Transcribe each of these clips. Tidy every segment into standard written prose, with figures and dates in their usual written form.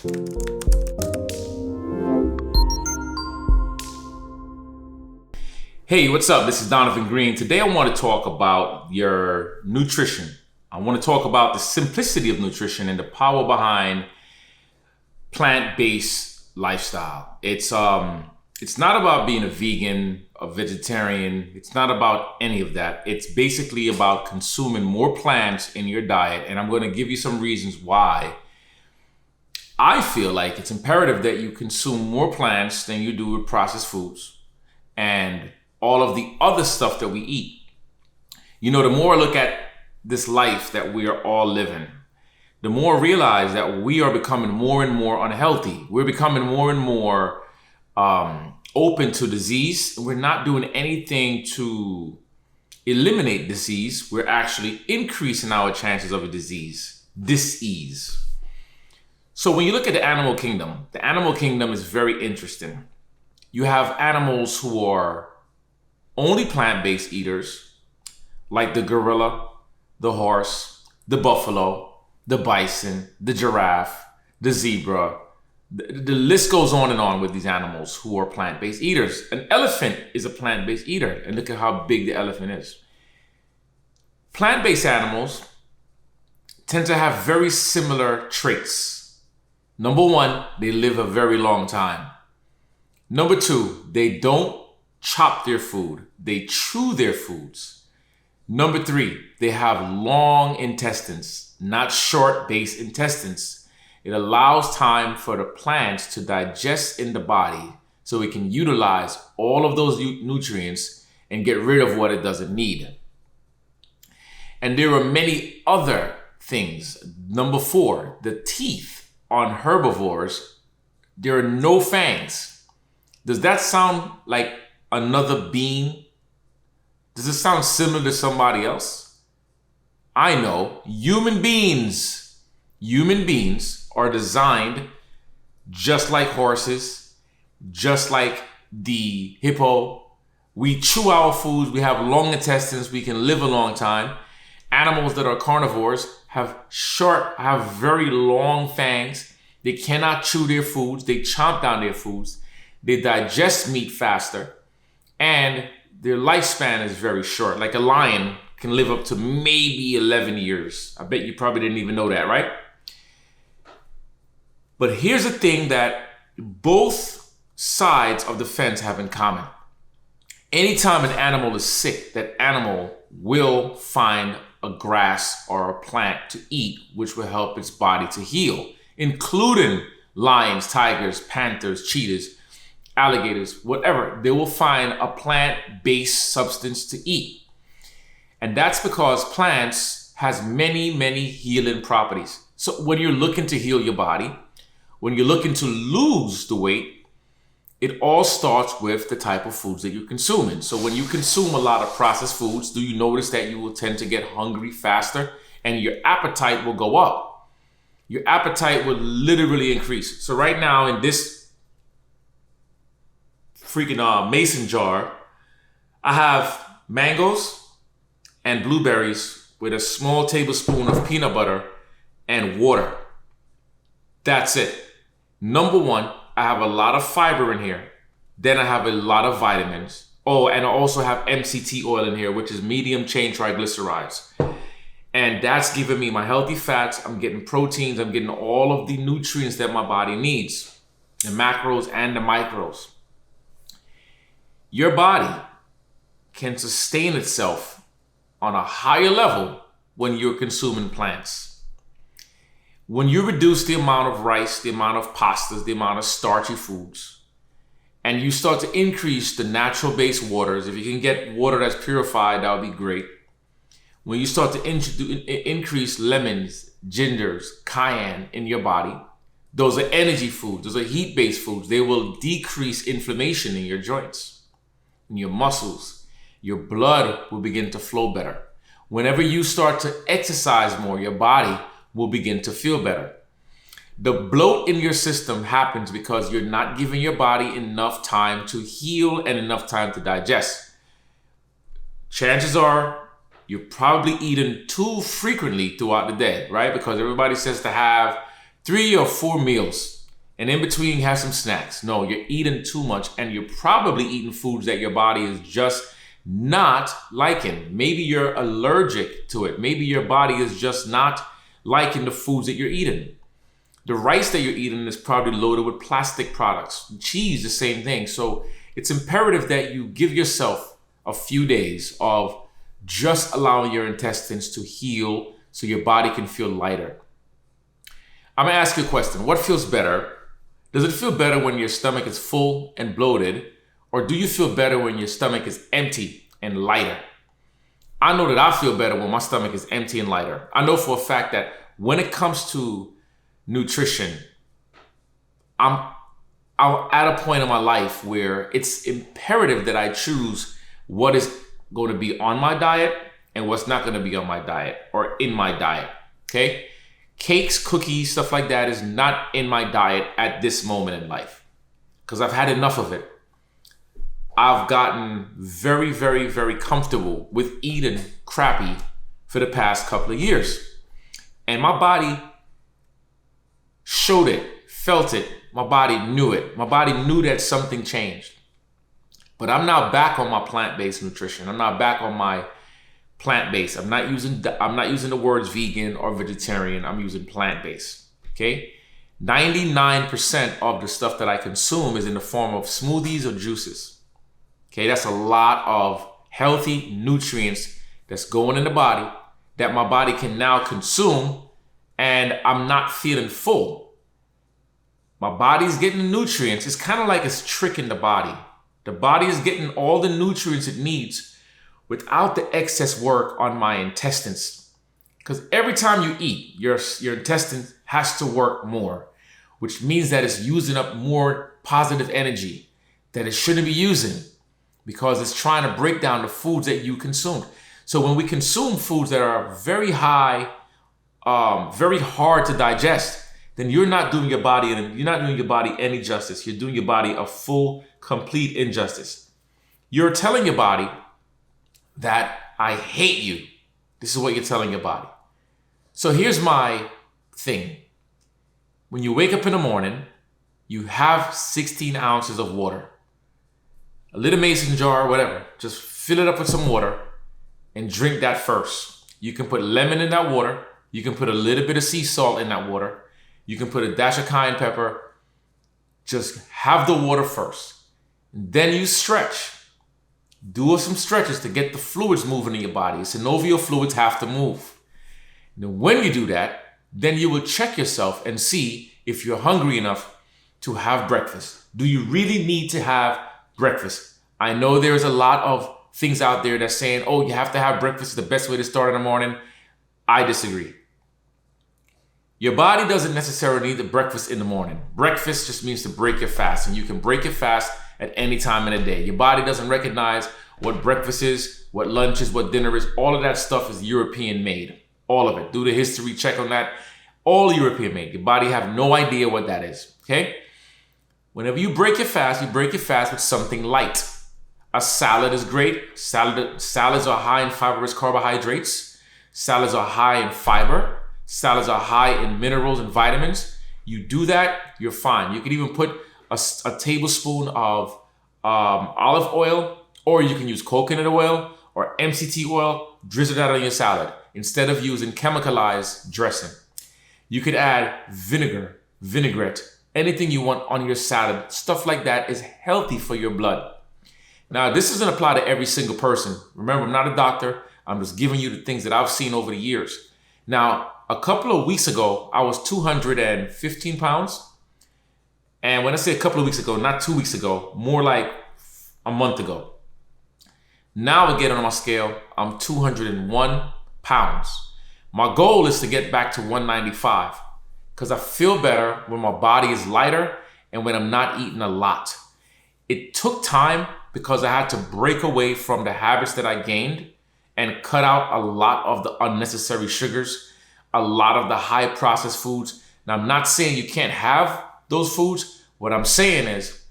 Hey, what's up? This is Donovan Green. Today I want to talk about your nutrition. I want to talk about the simplicity of nutrition and the power behind plant-based lifestyle. It's not about being a vegan, a vegetarian. It's not about any of that. It's basically about consuming more plants in your diet, and I'm going to give you some reasons why I feel like it's imperative that you consume more plants than you do with processed foods and all of the other stuff that we eat. You know, the more I look at this life that we are all living, the more I realize that we are becoming more and more unhealthy. We're becoming more and more open to disease. We're not doing anything to eliminate disease. We're actually increasing our chances of a disease. So when you look at the animal kingdom is very interesting. You have animals who are only plant-based eaters, like the gorilla, the horse, the buffalo, the bison, the giraffe, the zebra. The list goes on and on with these animals who are plant-based eaters. An elephant is a plant-based eater, and look at how big the elephant is. Plant-based animals tend to have very similar traits. Number one, they live a very long time. Number two, they don't chop their food. They chew their foods. Number three, they have long intestines, not short-based intestines. It allows time for the plants to digest in the body so we can utilize all of those nutrients and get rid of what it doesn't need. And there are many other things. Number four, the teeth on herbivores, there are no fangs. Does that sound like another being? Does it sound similar to somebody else? I know human beings are designed just like horses, just like the hippo. We chew our foods, we have long intestines, we can live a long time. Animals that are carnivores have very long fangs. They cannot chew their foods, they chomp down their foods, they digest meat faster, and their lifespan is very short. Like a lion can live up to maybe 11 years. I bet you probably didn't even know that, right? But here's the thing that both sides of the fence have in common. Anytime an animal is sick, that animal will find a grass or a plant to eat, which will help its body to heal, including lions, tigers, panthers, cheetahs, alligators, whatever. They will find a plant-based substance to eat. And that's because plants has many, many healing properties. So when you're looking to heal your body, when you're looking to lose the weight, it all starts with the type of foods that you're consuming. So when you consume a lot of processed foods, do you notice that you will tend to get hungry faster and your appetite will go up? Your appetite will literally increase. So right now in this freaking mason jar, I have mangoes and blueberries with a small tablespoon of peanut butter and water. That's it. Number one, I have a lot of fiber in here. Then I have a lot of vitamins. Oh, and I also have MCT oil in here, which is medium chain triglycerides. And that's giving me my healthy fats. I'm getting proteins. I'm getting all of the nutrients that my body needs, the macros and the micros. Your body can sustain itself on a higher level when you're consuming plants. When you reduce the amount of rice, the amount of pastas, the amount of starchy foods, and you start to increase the natural based waters, if you can get water that's purified, that would be great. When you start to increase lemons, gingers, cayenne in your body, those are energy foods, those are heat-based foods. They will decrease inflammation in your joints, in your muscles. Your blood will begin to flow better. Whenever you start to exercise more, your body will begin to feel better. The bloat in your system happens because you're not giving your body enough time to heal and enough time to digest. Chances are you're probably eating too frequently throughout the day, right? Because everybody says to have 3 or 4 meals, and in between have some snacks. No, you're eating too much, and you're probably eating foods that your body is just not liking. Maybe you're allergic to it. Maybe your body is just not liking the foods that you're eating. The rice that you're eating is probably loaded with plastic products. Cheese, the same thing. So it's imperative that you give yourself a few days of just allowing your intestines to heal so your body can feel lighter. I'm gonna ask you a question. What feels better? Does it feel better when your stomach is full and bloated, or do you feel better when your stomach is empty and lighter? I know that I feel better when my stomach is empty and lighter. I know for a fact that when it comes to nutrition, I'm at a point in my life where it's imperative that I choose what is going to be on my diet and what's not going to be on my diet or in my diet. Okay? Cakes, cookies, stuff like that is not in my diet at this moment in life because I've had enough of it. I've gotten very, very, very comfortable with eating crappy for the past couple of years. And my body showed it, felt it. My body knew it. My body knew that something changed. But I'm now back on my plant-based nutrition. I'm now back on my plant-based. I'm not using the words vegan or vegetarian. I'm using plant-based. Okay? 99% of the stuff that I consume is in the form of smoothies or juices. Okay, that's a lot of healthy nutrients that's going in the body that my body can now consume, and I'm not feeling full. My body's getting the nutrients. It's kind of like it's tricking the body. The body is getting all the nutrients it needs without the excess work on my intestines. Because every time you eat, your intestine has to work more, which means that it's using up more positive energy that it shouldn't be using because it's trying to break down the foods that you consumed. So when we consume foods that are very high, very hard to digest, then you're not doing your body any justice. You're doing your body a full, complete injustice. You're telling your body that I hate you. This is what you're telling your body. So here's my thing. When you wake up in the morning, you have 16 ounces of water. A little mason jar, whatever. Just fill it up with some water and drink that first. You can put lemon in that water. You can put a little bit of sea salt in that water. You can put a dash of cayenne pepper. Just have the water first. Then you stretch. Do some stretches to get the fluids moving in your body. Synovial fluids have to move. And when you do that, then you will check yourself and see if you're hungry enough to have breakfast. Do you really need to have breakfast? I know there's a lot of things out there that's saying, oh, you have to have breakfast. It's the best way to start in the morning. I disagree. Your body doesn't necessarily need the breakfast in the morning. Breakfast just means to break your fast, and you can break your fast at any time in the day. Your body doesn't recognize what breakfast is, what lunch is, what dinner is. All of that stuff is European made. All of it. Do the history check on that. All European made. Your body have no idea what that is. Okay? Whenever you break your fast with something light. A salad is great. Salads are high in fibrous carbohydrates. Salads are high in fiber. Salads are high in minerals and vitamins. You do that, you're fine. You can even put a tablespoon of olive oil, or you can use coconut oil or MCT oil, drizzle that on your salad instead of using chemicalized dressing. You could add vinegar, vinaigrette, anything you want on your salad. Stuff like that is healthy for your blood. Now, this doesn't apply to every single person. Remember, I'm not a doctor. I'm just giving you the things that I've seen over the years. Now, a couple of weeks ago, I was 215 pounds. And when I say a couple of weeks ago, not 2 weeks ago, more like a month ago. Now again on my scale, I'm 201 pounds. My goal is to get back to 195 because I feel better when my body is lighter and when I'm not eating a lot. It took time because I had to break away from the habits that I gained and cut out a lot of the unnecessary sugars, a lot of the high processed foods. Now, I'm not saying you can't have those foods. What I'm saying is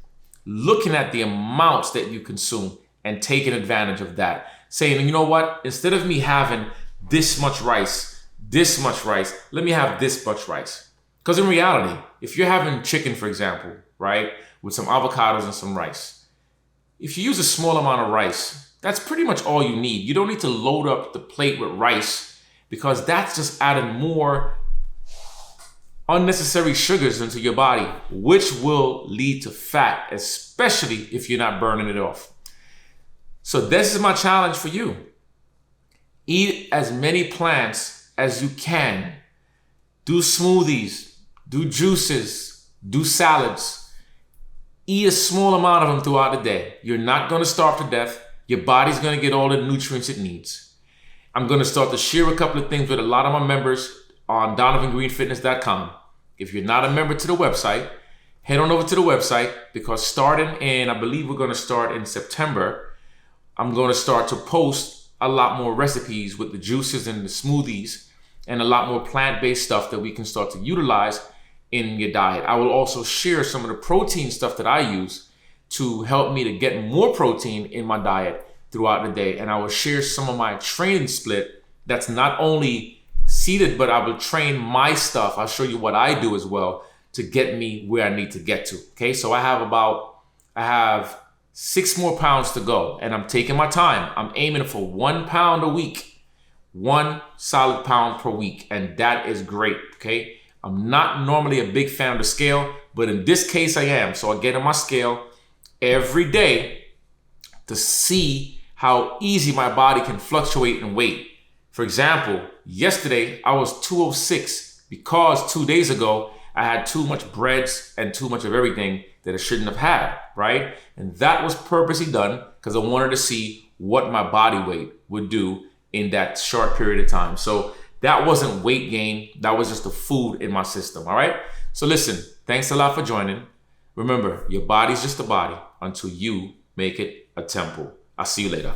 looking at the amounts that you consume and taking advantage of that. Saying, you know what? Instead of me having this much rice, let me have this much rice. Because in reality, if you're having chicken, for example, right, with some avocados and some rice, if you use a small amount of rice, that's pretty much all you need. You don't need to load up the plate with rice, because that's just adding more unnecessary sugars into your body, which will lead to fat, especially if you're not burning it off. So this is my challenge for you. Eat as many plants as you can. Do smoothies, do juices, do salads. Eat a small amount of them throughout the day. You're not going to starve to death. Your body's going to get all the nutrients it needs. I'm going to start to share a couple of things with a lot of my members on donovangreenfitness.com. If you're not a member to the website, head on over to the website, because starting in, I believe we're going to start in September, I'm going to start to post a lot more recipes with the juices and the smoothies and a lot more plant-based stuff that we can start to utilize in your diet. I will also share some of the protein stuff that I use to help me to get more protein in my diet throughout the day. And I will share some of my training split that's not only seated, but I will train my stuff. I'll show you what I do as well to get me where I need to get to. Okay, so I have 6 more pounds to go, and I'm taking my time. I'm aiming for 1 pound a week, 1 solid pound per week, and that is great. Okay, I'm not normally a big fan of the scale, but in this case I am. So I get on my scale every day to see how easy my body can fluctuate in weight. For example, yesterday I was 206 because 2 days ago I had too much breads and too much of everything that I shouldn't have had, right? And that was purposely done because I wanted to see what my body weight would do in that short period of time. So that wasn't weight gain, that was just the food in my system, all right? So listen, thanks a lot for joining. Remember, your body's just a body until you make it a temple. I'll see you later.